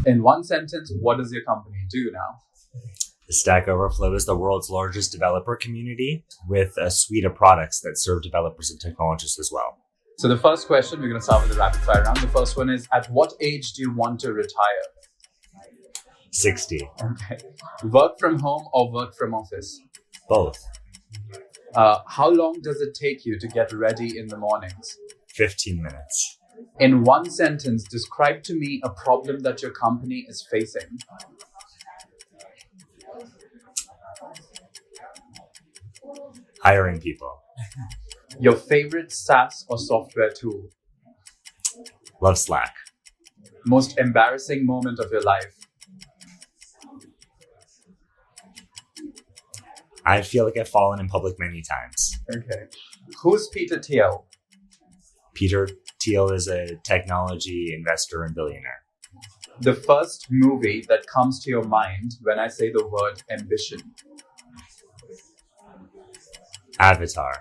In one sentence, what does your company do now? Stack Overflow is the world's largest developer community with a suite of products that serve developers and technologists as well. So the first question, we're going to start with the rapid fire round. The first one is, at what age do you want to retire? 60. Okay. Work from home or work from office? Both. How long does it take you to get ready in the mornings? 15 minutes. In one sentence, describe to me a problem that your company is facing. Hiring people. Your favorite SaaS or software tool? Love Slack. Most embarrassing moment of your life? I feel like I've fallen in public many times. Okay. Who's Peter Thiel? Peter Thiel is a technology investor and billionaire. The first movie that comes to your mind when I say the word ambition? Avatar.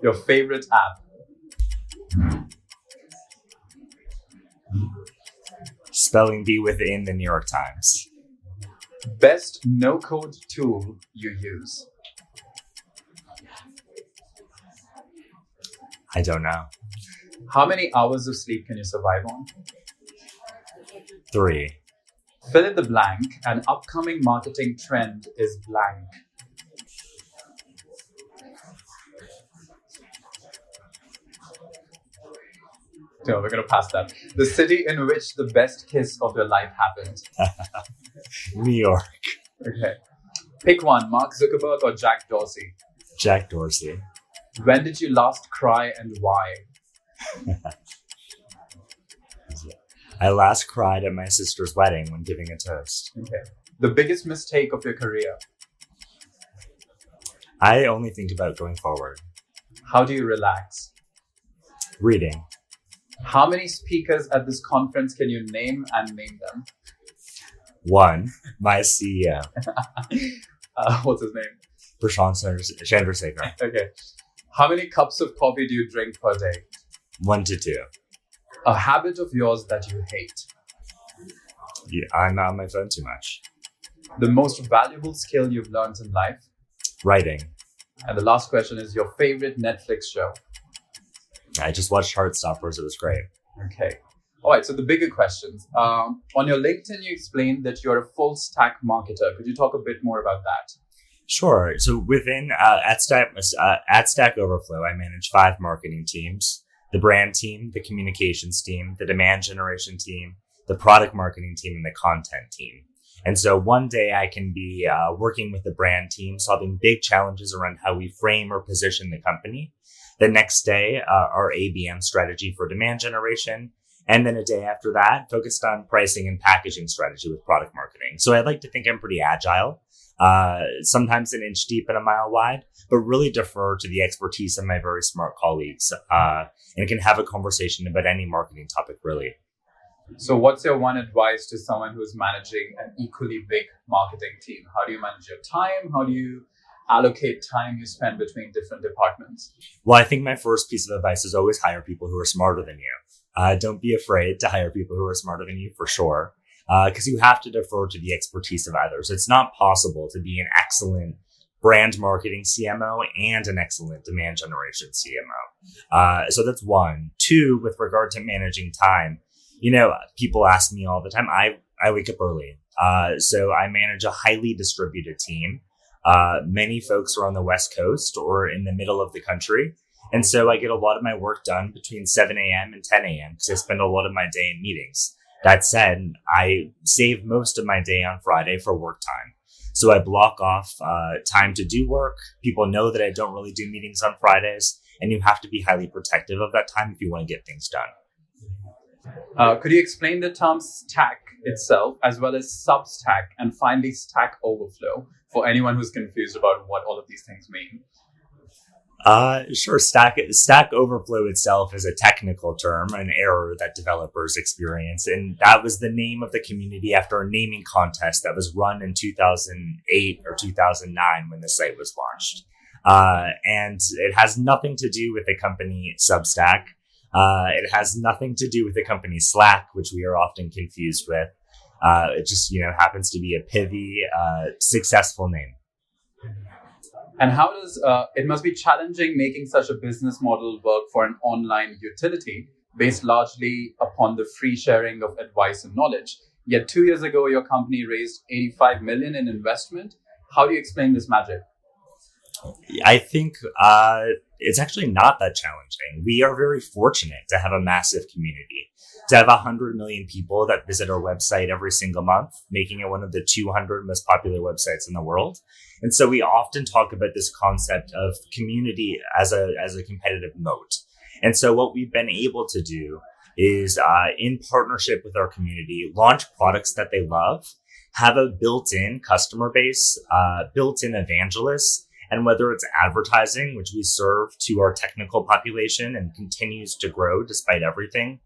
Your favorite app? Spelling bee within the New York Times. Best no-code tool you use? I don't know. How many hours of sleep can you survive on? 3. Fill in the blank. An upcoming marketing trend is blank. No, we're going to pass that. The city in which the best kiss of your life happened? New York. Okay. Pick one, Mark Zuckerberg or Jack Dorsey? Jack Dorsey. When did you last cry and why? I last cried at my sister's wedding when giving a toast. Okay. The biggest mistake of your career? I only think about going forward. How do you relax? Reading. How many speakers at this conference can you name and name them? 1. My CEO. What's his name? Prashant Chandrasekhar. Okay. How many cups of coffee do you drink per day? 1 to 2. A habit of yours that you hate? Yeah, I'm not on my phone too much. The most valuable skill you've learned in life? Writing. And the last question is your favorite Netflix show? I just watched Heartstoppers. It was great. Okay. All right. So the bigger questions. On your LinkedIn, you explained that you're a full stack marketer. Could you talk a bit more about that? Sure. So within at Stack Overflow, I manage 5 marketing teams: the brand team, the communications team, the demand generation team, the product marketing team, and the content team. And so one day I can be working with the brand team, solving big challenges around how we frame or position the company. The next day, our ABM strategy for demand generation. And then a day after that, focused on pricing and packaging strategy with product marketing. So I like to think I'm pretty agile, sometimes an inch deep and a mile wide, but really defer to the expertise of my very smart colleagues and can have a conversation about any marketing topic, really. So what's your one advice to someone who's managing an equally big marketing team? How do you manage your time? How do you allocate time you spend between different departments? Well, I think my first piece of advice is always hire people who are smarter than you. Don't be afraid to hire people who are smarter than you, for sure, because you have to defer to the expertise of others. It's not possible to be an excellent brand marketing CMO and an excellent demand generation CMO. So that's 1. 2, with regard to managing time, people ask me all the time, I wake up early. So I manage a highly distributed team. Many folks are on the West Coast or in the middle of the country. And so I get a lot of my work done between 7 a.m. and 10 a.m. because I spend a lot of my day in meetings. That said, I save most of my day on Friday for work time. So I block off time to do work. People know that I don't really do meetings on Fridays, and you have to be highly protective of that time if you want to get things done. Could you explain the term stack itself, as well as Substack, and finally Stack Overflow, for anyone who's confused about what all of these things mean? Sure. Stack Overflow itself is a technical term, an error that developers experience. And that was the name of the community after a naming contest that was run in 2008 or 2009 when the site was launched. And it has nothing to do with the company Substack. It has nothing to do with the company Slack, which we are often confused with. It just, happens to be a pithy, successful name. And how does it must be challenging making such a business model work for an online utility based largely upon the free sharing of advice and knowledge. Yet 2 years ago, your company raised 85 million in investment. How do you explain this magic? I think it's actually not that challenging. We are very fortunate to have a massive community, to have 100 million people that visit our website every single month, making it one of the 200 most popular websites in the world. And so we often talk about this concept of community as a competitive moat. And so what we've been able to do is, in partnership with our community, launch products that they love, have a built-in customer base, built-in evangelists, and whether it's advertising, which we serve to our technical population and continues to grow despite everything,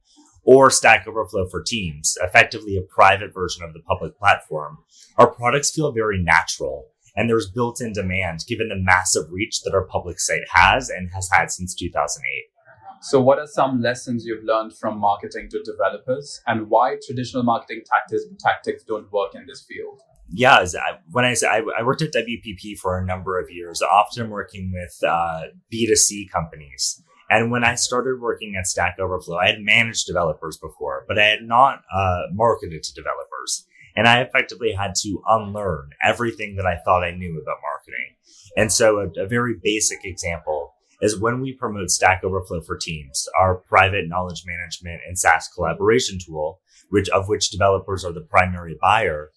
or Stack Overflow for Teams, effectively a private version of the public platform, our products feel very natural. And there's built-in demand given the massive reach that our public site has and has had since 2008. So what are some lessons you've learned from marketing to developers, and why traditional marketing tactics don't work in this field? Yeah, I worked at WPP for a number of years, often working with B2C companies. And when I started working at Stack Overflow, I had managed developers before, but I had not marketed to developers. And I effectively had to unlearn everything that I thought I knew about marketing. And so a very basic example is when we promote Stack Overflow for Teams, our private knowledge management and SaaS collaboration tool, of which developers are the primary buyer,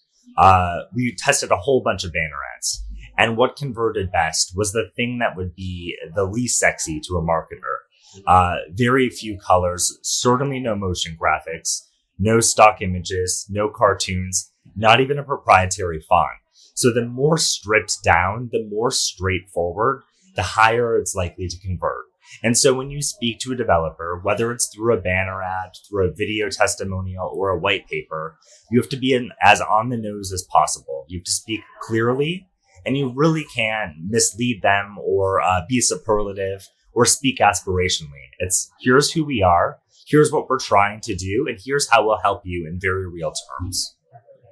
we tested a whole bunch of banner ads. And what converted best was the thing that would be the least sexy to a marketer. Very few colors, certainly no motion graphics, no stock images, no cartoons, not even a proprietary font. So the more stripped down, the more straightforward, the higher it's likely to convert. And so when you speak to a developer, whether it's through a banner ad, through a video testimonial, or a white paper, you have to be as on the nose as possible. You have to speak clearly, and you really can't mislead them or be superlative or speak aspirationally. It's here's who we are, here's what we're trying to do, and here's how we'll help you in very real terms.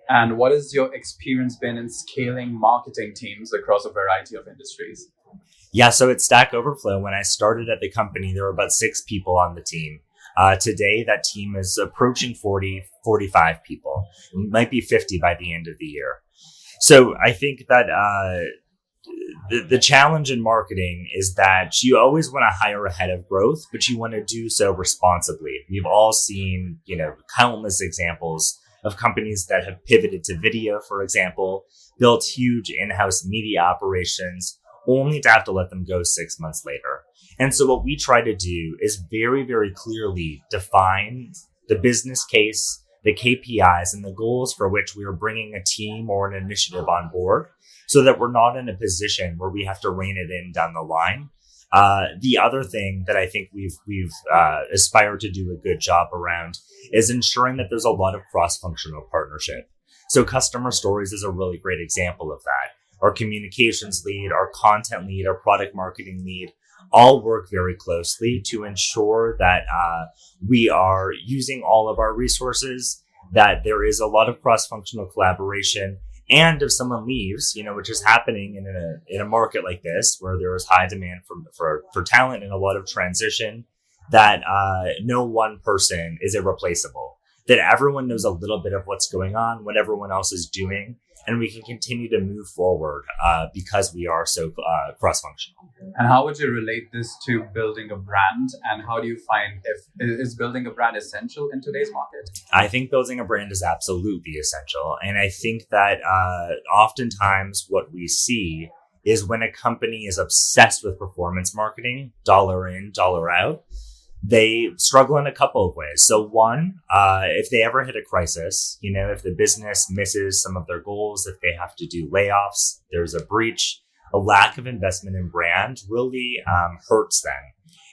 And what has your experience been in scaling marketing teams across a variety of industries? Yeah, so at Stack Overflow, when I started at the company, there were about 6 people on the team. Today, that team is approaching 40, 45 people. It might be 50 by the end of the year. So I think that the challenge in marketing is that you always want to hire ahead of growth, but you want to do so responsibly. We've all seen, countless examples of companies that have pivoted to video, for example, built huge in-house media operations, only to have to let them go 6 months later. And so what we try to do is very, very clearly define the business case, the KPIs, and the goals for which we are bringing a team or an initiative on board, so that we're not in a position where we have to rein it in down the line. The other thing that I think we've aspired to do a good job around is ensuring that there's a lot of cross-functional partnership. So customer stories is a really great example of that. Our communications lead, our content lead, our product marketing lead all work very closely to ensure that we are using all of our resources, that there is a lot of cross-functional collaboration. And if someone leaves, which is happening in a market like this, where there is high demand for talent and a lot of transition, that no one person is irreplaceable, that everyone knows a little bit of what's going on, what everyone else is doing, and we can continue to move forward because we are so cross-functional. And how would you relate this to building a brand? And how do you find is building a brand essential in today's market? I think building a brand is absolutely essential. And I think that oftentimes what we see is when a company is obsessed with performance marketing, dollar in, dollar out, they struggle in a couple of ways. So one, if they ever hit a crisis, if the business misses some of their goals, if they have to do layoffs, there's a breach, a lack of investment in brand really hurts them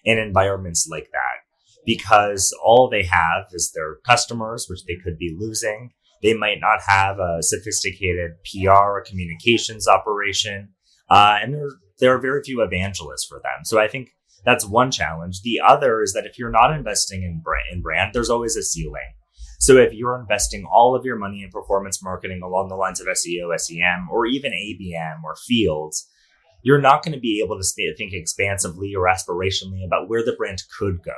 in environments like that, because all they have is their customers, which they could be losing. They might not have a sophisticated PR or communications operation, and there are very few evangelists for them. So I think that's one challenge. The other is that if you're not investing in brand, there's always a ceiling. So if you're investing all of your money in performance marketing along the lines of SEO, SEM, or even ABM or fields, you're not going to be able to think expansively or aspirationally about where the brand could go.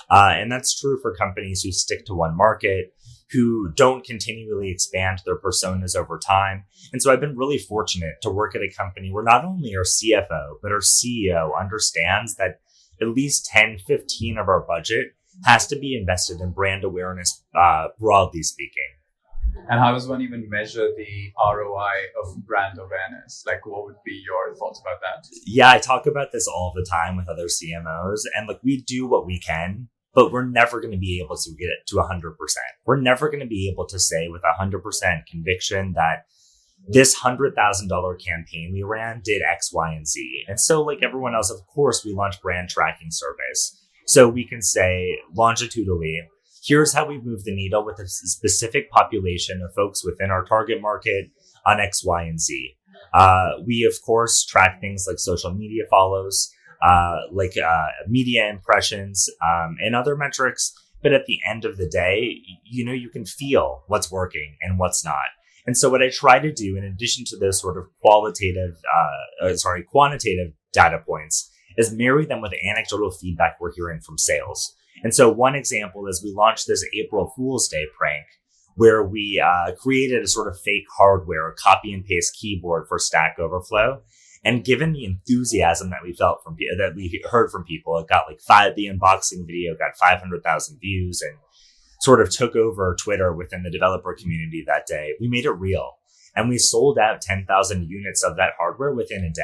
And that's true for companies who stick to one market, who don't continually expand their personas over time. And so I've been really fortunate to work at a company where not only our CFO, but our CEO understands that at least 10, 15 of our budget has to be invested in brand awareness, broadly speaking. And how does one even measure the ROI of brand awareness? Like, what would be your thoughts about that? Yeah, I talk about this all the time with other CMOs. And look, we do what we can, but we're never going to be able to get it to 100%. We're never going to be able to say with 100% conviction that this $100,000 campaign we ran did X, Y, and Z. And so like everyone else, of course, we launched brand tracking surveys. So we can say longitudinally, here's how we've moved the needle with a specific population of folks within our target market on X, Y, and Z. We, of course, track things like social media follows, media impressions, and other metrics. But at the end of the day, you can feel what's working and what's not. And so what I try to do, in addition to those sort of quantitative data points, is marry them with anecdotal feedback we're hearing from sales. And so one example is we launched this April Fool's Day prank where we created a sort of fake hardware, a copy and paste keyboard for Stack Overflow. And given the enthusiasm that we heard from people, it got the unboxing video got 500,000 views and sort of took over Twitter within the developer community that day. We made it real, and we sold out 10,000 units of that hardware within a day.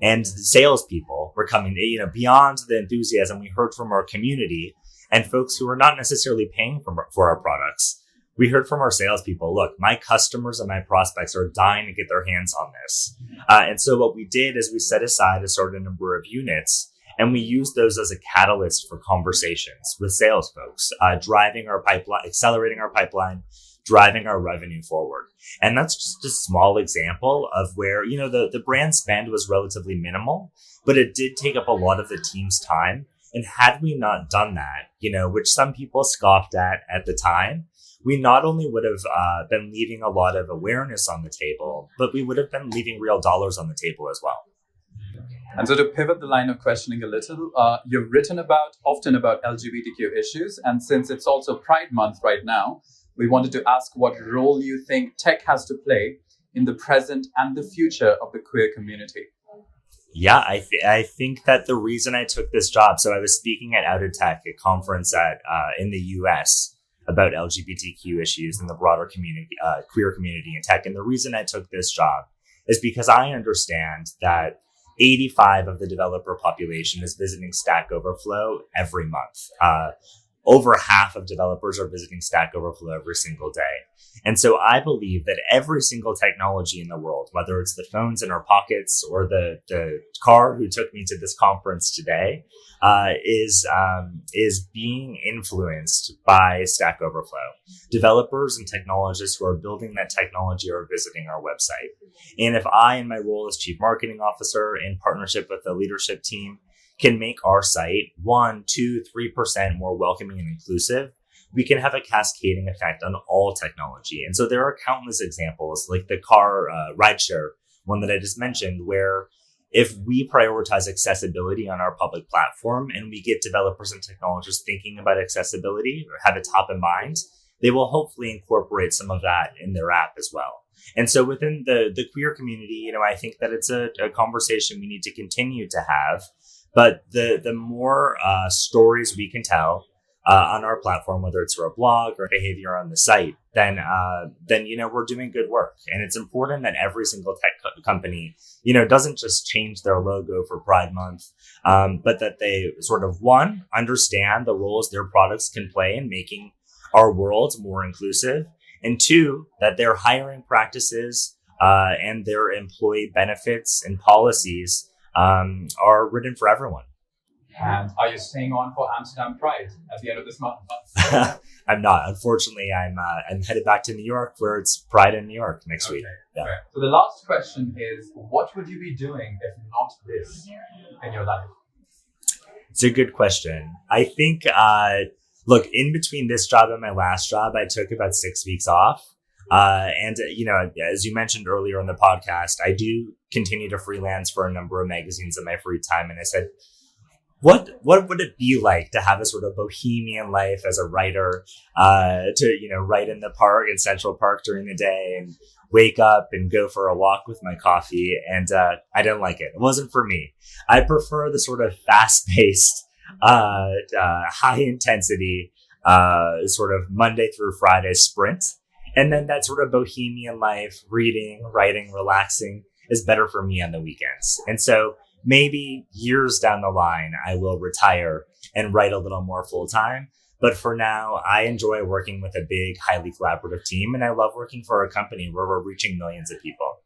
And the salespeople were coming, beyond the enthusiasm we heard from our community and folks who were not necessarily paying for our products. We heard from our salespeople, look, my customers and my prospects are dying to get their hands on this. And so what we did is we set aside a certain number of units, and we used those as a catalyst for conversations with sales folks, driving our pipeline, accelerating our pipeline, driving our revenue forward. And that's just a small example of where, the brand spend was relatively minimal, but it did take up a lot of the team's time. And had we not done that, which some people scoffed at the time, we not only would have been leaving a lot of awareness on the table, but we would have been leaving real dollars on the table as well. And so to pivot the line of questioning a little, you've written often about LGBTQ issues. And since it's also Pride Month right now, we wanted to ask what role you think tech has to play in the present and the future of the queer community. Yeah, I think that the reason I took this job, so I was speaking at Outed Tech, a conference in the US about LGBTQ issues and the broader community, queer community in tech. And the reason I took this job is because I understand that 85% of the developer population is visiting Stack Overflow every month. Over half of developers are visiting Stack Overflow every single day. And so I believe that every single technology in the world, whether it's the phones in our pockets or the car who took me to this conference today, is being influenced by Stack Overflow. Developers and technologists who are building that technology are visiting our website. And if I, in my role as Chief Marketing Officer, in partnership with the leadership team, can make our site 1%, 2%, 3% more welcoming and inclusive, we can have a cascading effect on all technology. And so there are countless examples, like the car rideshare one that I just mentioned, where if we prioritize accessibility on our public platform and we get developers and technologists thinking about accessibility or have it top in mind, they will hopefully incorporate some of that in their app as well. And so within the queer community, I think that it's a conversation we need to continue to have. But the more stories we can tell on our platform, whether it's through a blog or behavior on the site, then we're doing good work. And it's important that every single tech company doesn't just change their logo for Pride Month, but that they sort of, one, understand the roles their products can play in making our world more inclusive, and two, that their hiring practices and their employee benefits and policies are written for everyone. And are you staying on for Amsterdam Pride at the end of this month? I'm not. Unfortunately, I'm headed back to New York, where it's Pride in New York next week. Yeah. Okay. So the last question is, what would you be doing if not this in your life? It's a good question. I think Look, in between this job and my last job, I took about 6 weeks off. As you mentioned earlier on the podcast, I do continue to freelance for a number of magazines in my free time. And I said, what would it be like to have a sort of bohemian life as a writer, write in the park in Central Park during the day and wake up and go for a walk with my coffee. And I didn't like it. It wasn't for me. I prefer the sort of fast-paced, high intensity, sort of Monday through Friday sprint. And then that sort of bohemian life, reading, writing, relaxing is better for me on the weekends. And so maybe years down the line, I will retire and write a little more full time. But for now, I enjoy working with a big, highly collaborative team. And I love working for a company where we're reaching millions of people.